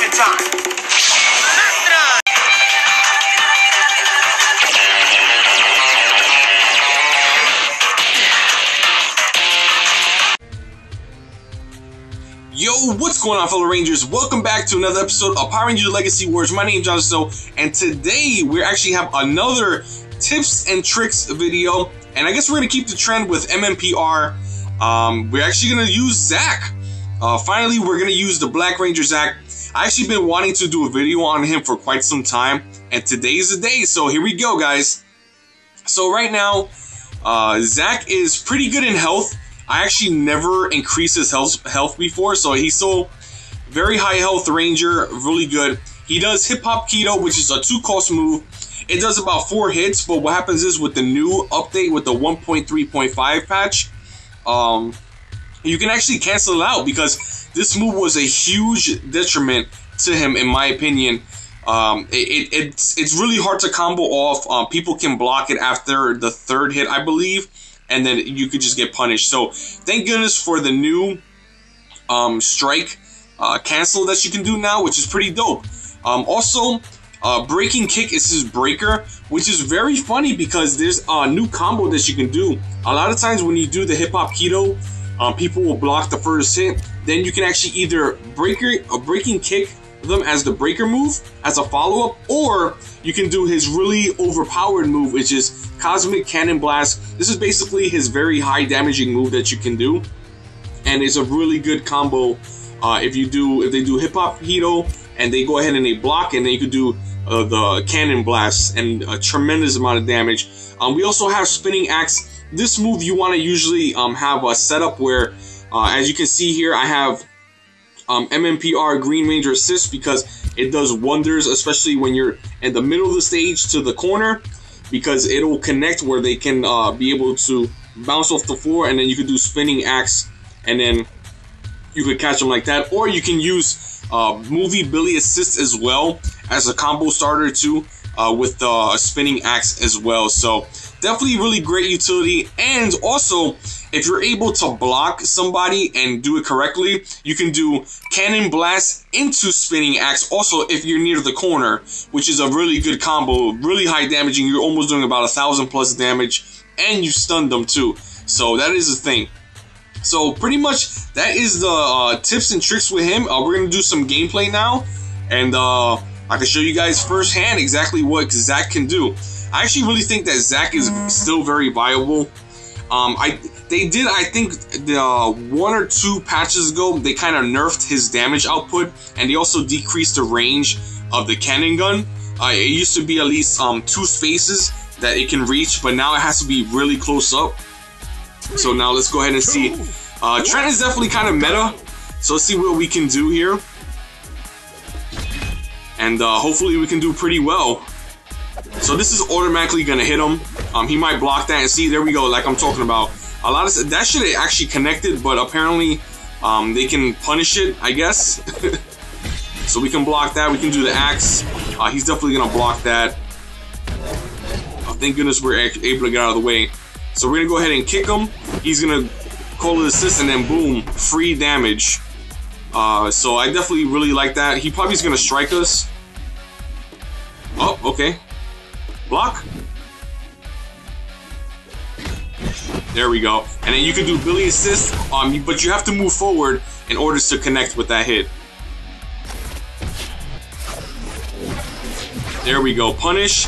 Action time! Yo, what's going on, fellow Rangers? Welcome back to another episode of Power Rangers Legacy Wars. My name is John Snow, and today we actually have another tips and tricks video. And I guess we're going to keep the trend with MMPR. We're actually going to use Zack. Finally, we're going to use the Black Ranger Zack. I've actually been wanting to do a video on him for quite some time, and today's the day, so here we go, guys. So right now, Zack is pretty good in health. I actually never increased his health before, so he's so very high health ranger, really good. He does Hip Hop Keto, which is a 2-cost move. It does about 4 hits, but what happens is with the new update with the 1.3.5 patch, you can actually cancel it out because this move was a huge detriment to him, in my opinion. It's really hard to combo off. People can block it after the 3rd hit, I believe, and then you could just get punished. So thank goodness for the new strike cancel that you can do now, which is pretty dope. Also, breaking kick is his breaker, which is very funny because there's a new combo that you can do. A lot of times when you do the Hip Hop Keto, people will block the first hit. Then you can actually either breaking kick them as the breaker move as a follow-up, or you can do his really overpowered move, which is Cosmic Cannon Blast. This is basically his very high damaging move that you can do, and it's a really good combo if they do Hip Hop Keto and they go ahead and they block, and then you could do the Cannon Blast and a tremendous amount of damage. We also have Spinning Axe. This move you want to usually have a setup where, as you can see here, I have MMPR Green Ranger Assist because it does wonders, especially when you're in the middle of the stage to the corner, because it will connect where they can be able to bounce off the floor, and then you could do Spinning Axe, and then you could catch them like that. Or you can use Movie Billy Assist as well as a combo starter too, with the Spinning Axe as well. So definitely really great utility. And also, if you're able to block somebody and do it correctly, you can do Cannon Blast into Spinning Axe also if you're near the corner, which is a really good combo, really high damaging. You're almost doing about 1,000+ damage, and you stunned them too. So that is the thing. So pretty much that is the tips and tricks with him. We're going to do some gameplay now, and I can show you guys firsthand exactly what Zack can do. I actually really think that Zack is still very viable. They did, I think, the 1 or 2 patches ago, they kind of nerfed his damage output, and they also decreased the range of the cannon gun. It used to be at least 2 spaces that it can reach, but now it has to be really close up. So now let's go ahead and see. Trent is definitely kind of meta, so let's see what we can do here. And hopefully we can do pretty well. So this is automatically gonna hit him. He might block that, and see, there we go, like I'm talking about. A lot of that should have actually connected, but apparently they can punish it, I guess. So we can block that. We can do the axe. He's definitely gonna block that. Thank goodness we're able to get out of the way. So we're gonna go ahead and kick him. He's gonna call it assist, and then boom, free damage. So I definitely really like that. He probably is gonna strike us. Oh, okay. Block. There we go. And then you can do Billy Assist, but you have to move forward in order to connect with that hit. There we go. Punish.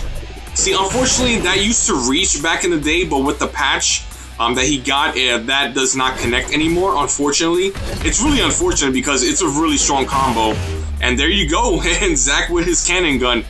See, unfortunately, that used to reach back in the day, but with the patch that he got, that does not connect anymore, unfortunately. It's really unfortunate because it's a really strong combo. And there you go. And Zack with his cannon gun.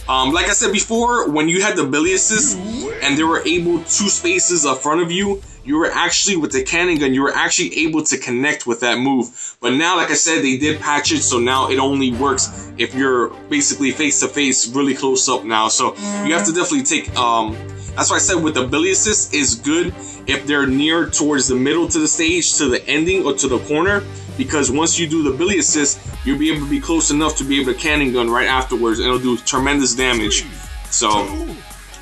Like I said before, when you had the Billy Assist and they were able 2 spaces in front of you, you were actually, with the cannon gun, you were actually able to connect with that move. But now, like I said, they did patch it, so now it only works if you're basically face to face, really close up now. So you have to definitely take, that's why I said with the Billy Assist is good if they're near towards the middle to the stage, to the ending, or to the corner. Because once you do the Billy Assist, you'll be able to be close enough to be able to cannon gun right afterwards, and it'll do tremendous damage. So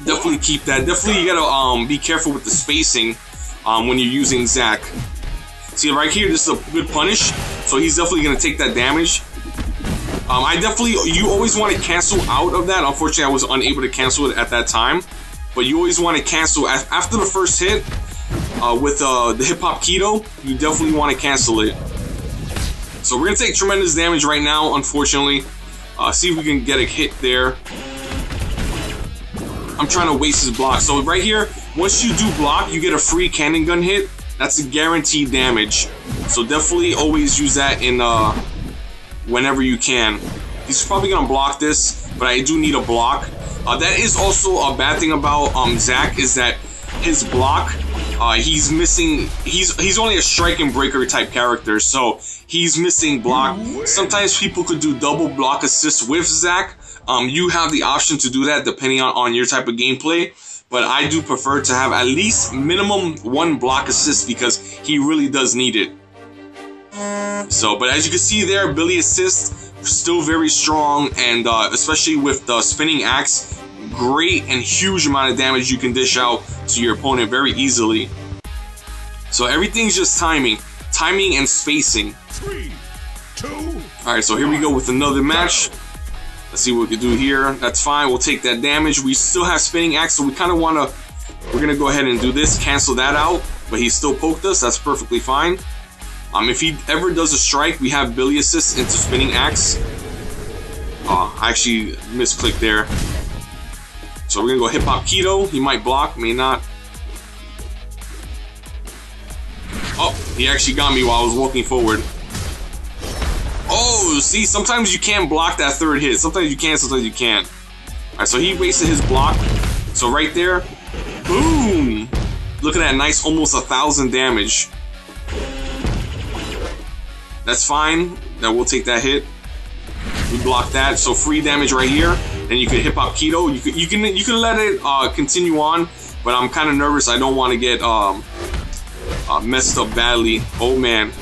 definitely keep that. Definitely you gotta be careful with the spacing when you're using Zack. See right here, this is a good punish, so he's definitely gonna take that damage. You always want to cancel out of that. Unfortunately, I was unable to cancel it at that time. But you always want to cancel after the first hit with the hip hop keto. You definitely want to cancel it. So we're gonna take tremendous damage right now, unfortunately. See if we can get a hit there. I'm trying to waste his block. So right here, once you do block, you get a free cannon gun hit. That's a guaranteed damage. So definitely always use that in whenever you can. He's probably gonna block this, but I do need a block. That is also a bad thing about Zack, is that his block, he's missing. He's only a strike and breaker type character, so he's missing block. Sometimes people could do double block assist with Zack. You have the option to do that depending on your type of gameplay, but I do prefer to have at least minimum 1 block assist because he really does need it. So, but as you can see there, Billy assist still very strong, and especially with the spinning axe, great and huge amount of damage you can dish out to your opponent very easily. So everything's just timing and spacing. 3, 2. All right, so here we go with another match. Let's see what we can do here. That's fine. We'll take that damage. We still have spinning axe, so we kind of want to. We're gonna go ahead and do this, cancel that out. But he still poked us. That's perfectly fine. If he ever does a strike, we have Billy assist into spinning axe. I actually misclicked there. So we're gonna go hip hop keto. He might block, may not. Oh, he actually got me while I was walking forward. Oh, see, sometimes you can't block that third hit. Sometimes you can, sometimes you can't. Alright, so he wasted his block. So right there, boom! Look at that nice, almost 1,000 damage. That's fine. Then we'll take that hit. We block that. So free damage right here. Then you can hip hop keto. You can let it continue on, but I'm kind of nervous. I don't want to get messed up badly. Oh man.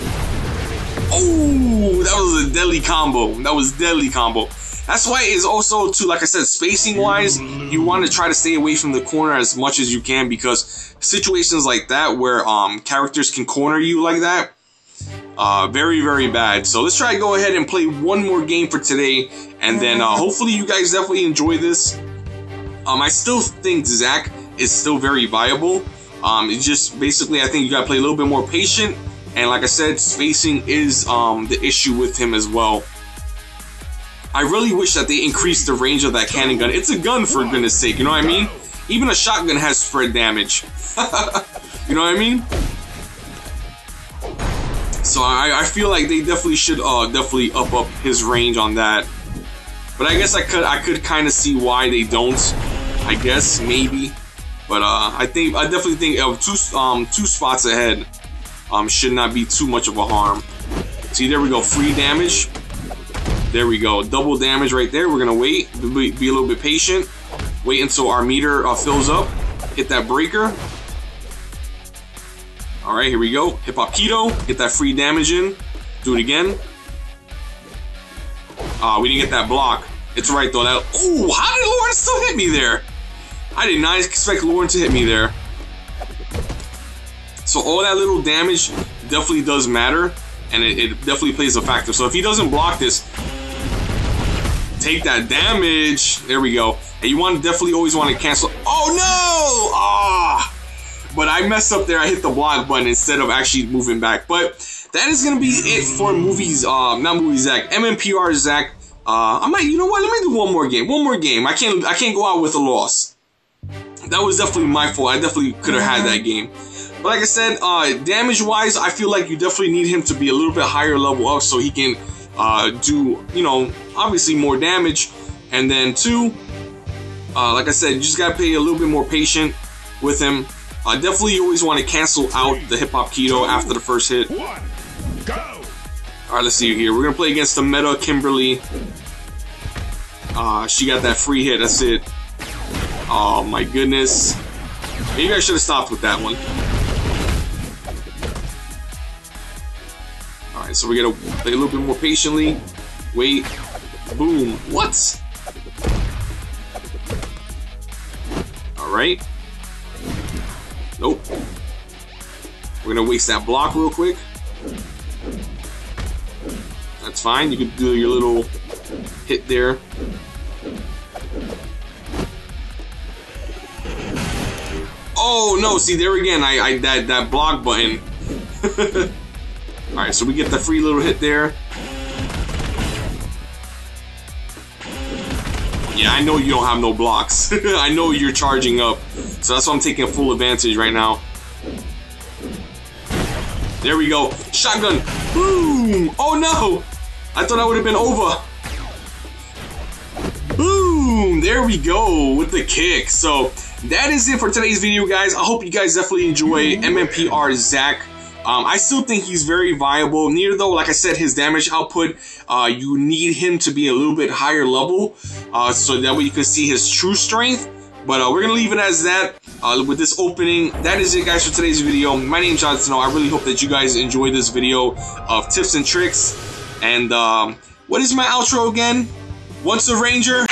Oh, that was a deadly combo. That was deadly combo. That's why it's also too, like I said, spacing wise, you want to try to stay away from the corner as much as you can, because situations like that where characters can corner you like that, very, very bad. So let's try to go ahead and play one more game for today, and then hopefully you guys definitely enjoy this. I still think Zack is still very viable. It's just basically, I think you gotta play a little bit more patient, and like I said, spacing is the issue with him as well. I really wish that they increased the range of that cannon gun. It's a gun, for goodness sake, you know what I mean? Even a shotgun has spread damage. You know what I mean? So I feel like they definitely should definitely up his range on that. But I guess I could kind of see why they don't. I guess maybe. But I definitely think two spots ahead should not be too much of a harm. See, there we go, free damage. There we go, double damage right there. We're gonna wait, be a little bit patient, wait until our meter fills up, hit that breaker. All right, here we go, hip hop keto, get that free damage in, do it again. We didn't get that block. It's right though. That, oh, how did Lauren still hit me there? I did not expect Lauren to hit me there. So all that little damage definitely does matter, and it definitely plays a factor. So if he doesn't block this, take that damage. There we go. And you definitely always want to cancel. Oh no! Ah! But I messed up there. I hit the block button instead of actually moving back. But that is gonna be it for movies. Not movie Zack. MMPR Zack. I might. You know what? Let me do one more game. One more game. I can't go out with a loss. That was definitely my fault. I definitely could have had that game. But like I said, damage-wise, I feel like you definitely need him to be a little bit higher level up so he can do, you know, obviously more damage. And then two, like I said, you just gotta be a little bit more patient with him. Definitely, you always want to cancel out the hip hop keto after the first hit. Go. All right, let's see here. We're gonna play against the meta Kimberly. She got that free hit. That's it. Oh my goodness. Maybe I should have stopped with that one. Alright, so we gotta play a little bit more patiently. Wait. Boom. What? Alright. Nope. We're gonna waste that block real quick. It's fine. You could do your little hit there. Oh no! See there again. That block button. All right, so we get the free little hit there. Yeah, I know you don't have no blocks. I know you're charging up, so that's why I'm taking full advantage right now. There we go. Shotgun. Boom! Oh no! I thought I would have been over. Boom! There we go with the kick. So that is it for today's video, guys. I hope you guys definitely enjoy MMPR Zack. I still think he's very viable. Near though, like I said, his damage output, you need him to be a little bit higher level, so that way you can see his true strength. But we're gonna leave it as that with this opening. That is it, guys, for today's video. My name's Jonathan. I really hope that you guys enjoyed this video of tips and tricks. And what is my outro again? Once a Ranger.